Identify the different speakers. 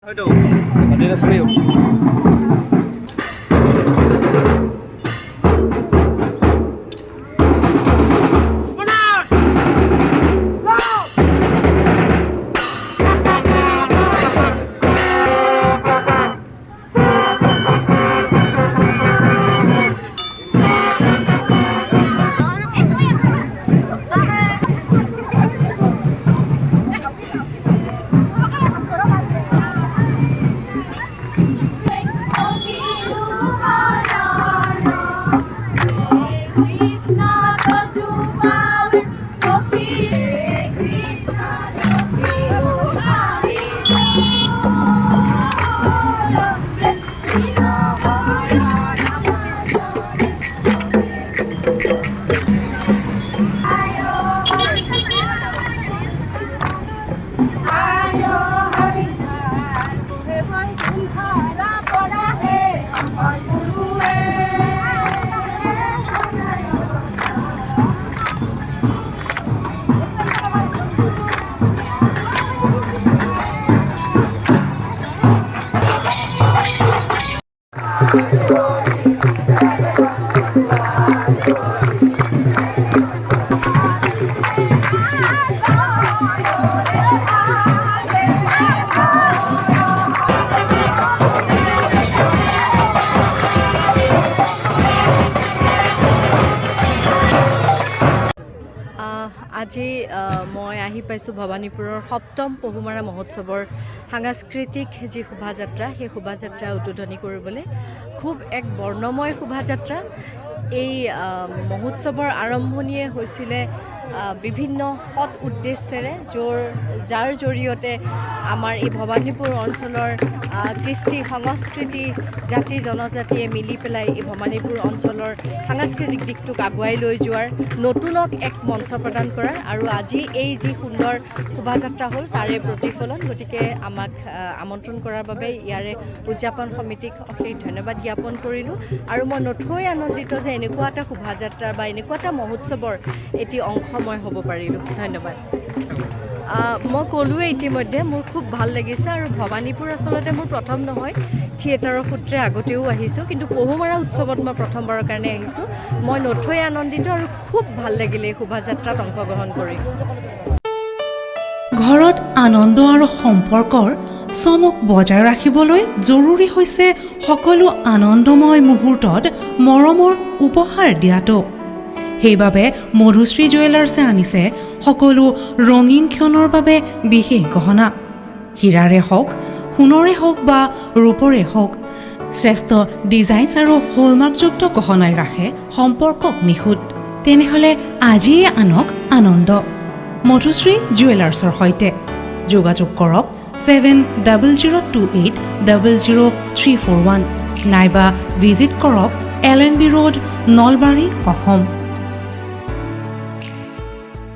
Speaker 1: হয়তো বাজিলে খাবিও
Speaker 2: আজি মই আহি পাইছোঁ ভবানীপুৰৰ সপ্তম পহুমৰা মহোৎসৱৰ সাংস্কৃতিক যি শোভাযাত্ৰা সেই শোভাযাত্ৰা উদ্বোধনী কৰিবলৈ খুব এক বৰ্ণময় শোভাযাত্ৰা এই মহোৎসৱৰ আৰম্ভণিয়ে হৈছিলে বিভিন্ন সৎ উদ্দেশ্যেৰে যাৰ জৰিয়তে আমাৰ এই ভবানীপুৰ অঞ্চলৰ কৃষ্টি সংস্কৃতি জাতি জনজাতিয়ে মিলি পেলাই এই ভবানীপুৰ অঞ্চলৰ সাংস্কৃতিক দিশটোক আগুৱাই লৈ যোৱাৰ নতুনক এক মঞ্চ প্ৰদান কৰাৰ আৰু আজি এই যি সুন্দৰ শোভাযাত্ৰা হ'ল তাৰে প্ৰতিফলন গতিকে আমাক আমন্ত্ৰণ কৰাৰ বাবে ইয়াৰে উদযাপন সমিতিক অশেষ ধন্যবাদ জ্ঞাপন কৰিলোঁ আৰু মই নথৈ আনন্দিত যে এনেকুৱা এটা শোভাযাত্ৰাৰ বা এনেকুৱা এটা মহোৎসৱৰ এটি অংশ মই হ'ব পাৰিলোঁ ধন্যবাদ মই ক'লোৱে ইতিমধ্যে মোৰ খুব ভাল লাগিছে আৰু ভবানীপুৰ আচলতে মোৰ প্ৰথম নহয় থিয়েটাৰৰ সূত্ৰে আগতেও আহিছোঁ কিন্তু পহুমৰা উৎসৱত মই প্ৰথমবাৰৰ কাৰণে আহিছোঁ মই নথৈ আনন্দিত আৰু খুব ভাল লাগিলে এই শোভাযাত্ৰাত অংশগ্ৰহণ কৰি
Speaker 3: ঘৰত আনন্দ আৰু সম্পৰ্কৰ চমক বজাই ৰাখিবলৈ জৰুৰী হৈছে সকলো আনন্দময় মুহূৰ্তত মৰমৰ উপহাৰ দিয়াটো সেইবাবে মধুশ্ৰী জুৱেলাৰ্ছে আনিছে সকলো ৰঙীন ক্ষণৰ বাবে বিশেষ গহনা হীৰাৰে হওক সোণৰে হওক বা ৰূপৰে হওক শ্ৰেষ্ঠ ডিজাইনছ আৰু হলমাৰ্কযুক্ত গহনাই ৰাখে সম্পৰ্কক নিখুঁত তেনেহ'লে আজিয়ে আনক আনন্দ মধুশ্ৰী জুৱেলাৰ্ছৰ সৈতে যোগাযোগ কৰক 7002800341 নাইবা ভিজিট কৰক LNB ৰোড নলবাৰী অসম